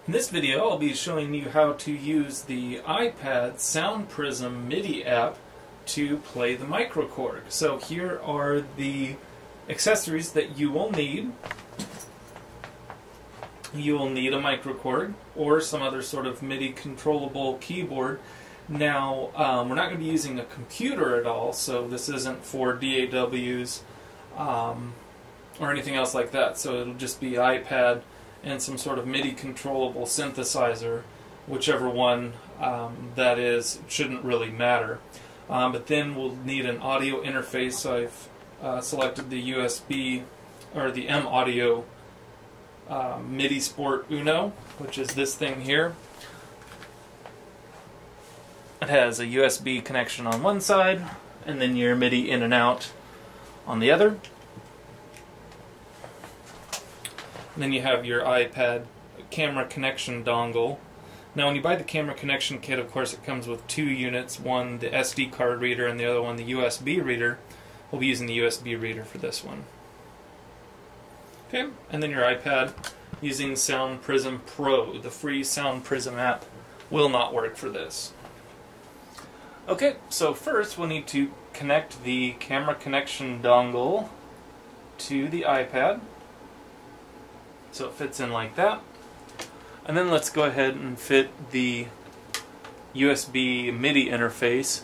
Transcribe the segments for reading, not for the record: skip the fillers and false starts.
In this video, I'll be showing you how to use the iPad SoundPrism Midi app to play the MicroKorg. So here are the accessories that you will need. You will need a MicroKorg or some other sort of MIDI controllable keyboard. Now, we're not going to be using a computer at all, so this isn't for DAWs or anything else like that. So it'll just be iPad and some sort of MIDI controllable synthesizer, whichever one that is. It shouldn't really matter. But then we'll need an audio interface. So I've selected the USB or the M Audio Midi Sport Uno, which is this thing here. It has a USB connection on one side, and then your MIDI in and out on the other. And then you have your iPad camera connection dongle. Now when you buy the camera connection kit, of course it comes with two units, one the SD card reader and the other one the USB reader. We'll be using the USB reader for this one. Okay, and then your iPad using SoundPrism Pro. The free SoundPrism app will not work for this. Okay, so first we'll need to connect the camera connection dongle to the iPad. So it fits in like that. And then let's go ahead and fit the USB MIDI interface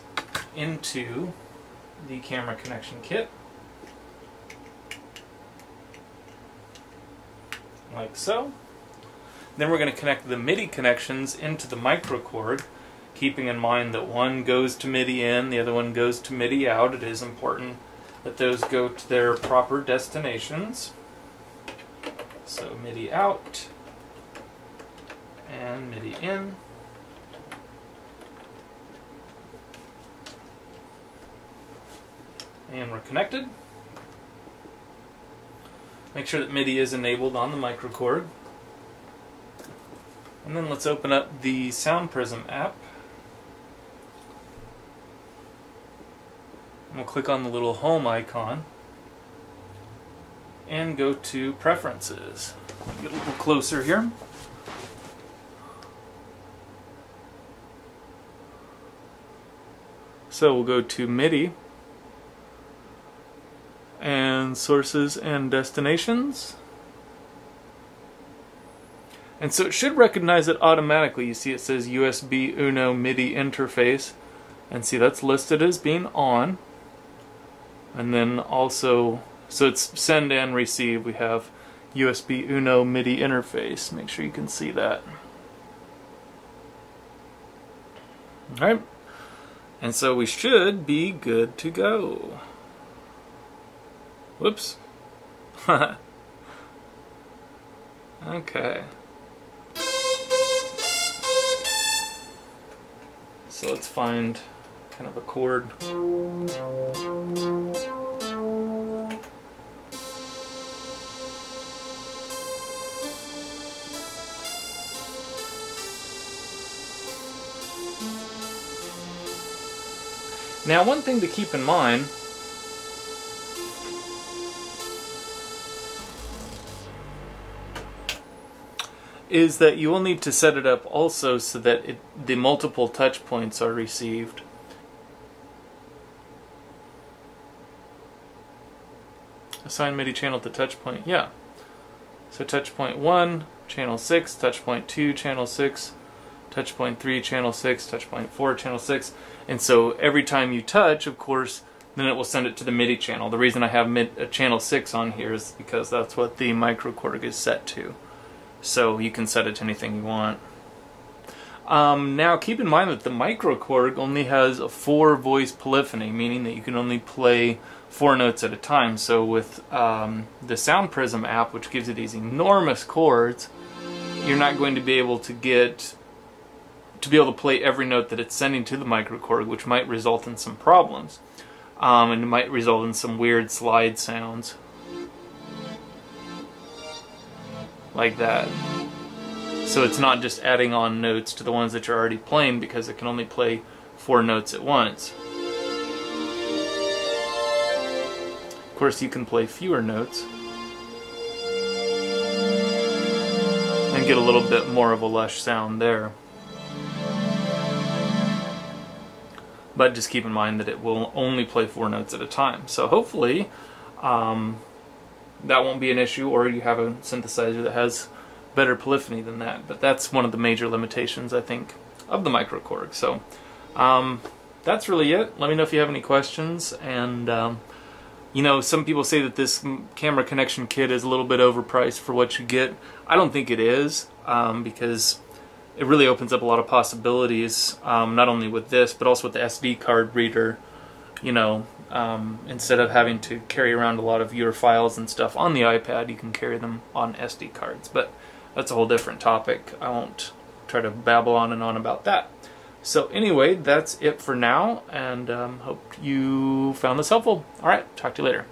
into the camera connection kit. Like so. Then we're going to connect the MIDI connections into the MicroKorg, keeping in mind that one goes to MIDI in, the other one goes to MIDI out. It is important that those go to their proper destinations. So MIDI out and MIDI in. And we're connected. Make sure that MIDI is enabled on the MicroKorg. And then let's open up the SoundPrism app. And we'll click on the little home icon and go to Preferences. Get a little closer here. So we'll go to MIDI and Sources and Destinations. And so it should recognize it automatically. You see it says USB Uno MIDI interface, and see that's listed as being on. And then also, so it's send and receive. We have USB Uno MIDI interface. Make sure you can see that. Alright. And so we should be good to go. Whoops. Okay. So let's find kind of a chord. Now, one thing to keep in mind is that you will need to set it up also so that the multiple touch points are received. Assign MIDI channel to touch point, yeah. So touch point 1, channel 6, touch point 2, channel 6, touch point 3, channel 6, touch point 4, channel 6. And so every time you touch, of course, then it will send it to the MIDI channel. The reason I have channel 6 on here is because that's what the MicroKorg is set to. So you can set it to anything you want. Now keep in mind that the MicroKorg only has a 4-voice polyphony, meaning that you can only play 4 notes at a time. So with the SoundPrism app, which gives you these enormous chords, you're not going to be able to play every note that it's sending to the MicroKorg, which might result in some problems. And it might result in some weird slide sounds. Like that. So it's not just adding on notes to the ones that you're already playing, because it can only play 4 notes at once. Of course, you can play fewer notes. And can get a little bit more of a lush sound there. But just keep in mind that it will only play 4 notes at a time. So hopefully that won't be an issue, or you have a synthesizer that has better polyphony than that. But that's one of the major limitations, I think, of the MicroKorg. So that's really it. Let me know if you have any questions. And you know, some people say that this camera connection kit is a little bit overpriced for what you get. I don't think it is, because it really opens up a lot of possibilities, not only with this, but also with the SD card reader. You know, instead of having to carry around a lot of your files and stuff on the iPad, you can carry them on SD cards. But that's a whole different topic. I won't try to babble on and on about that. So anyway, that's it for now, and hope you found this helpful. Alright, talk to you later.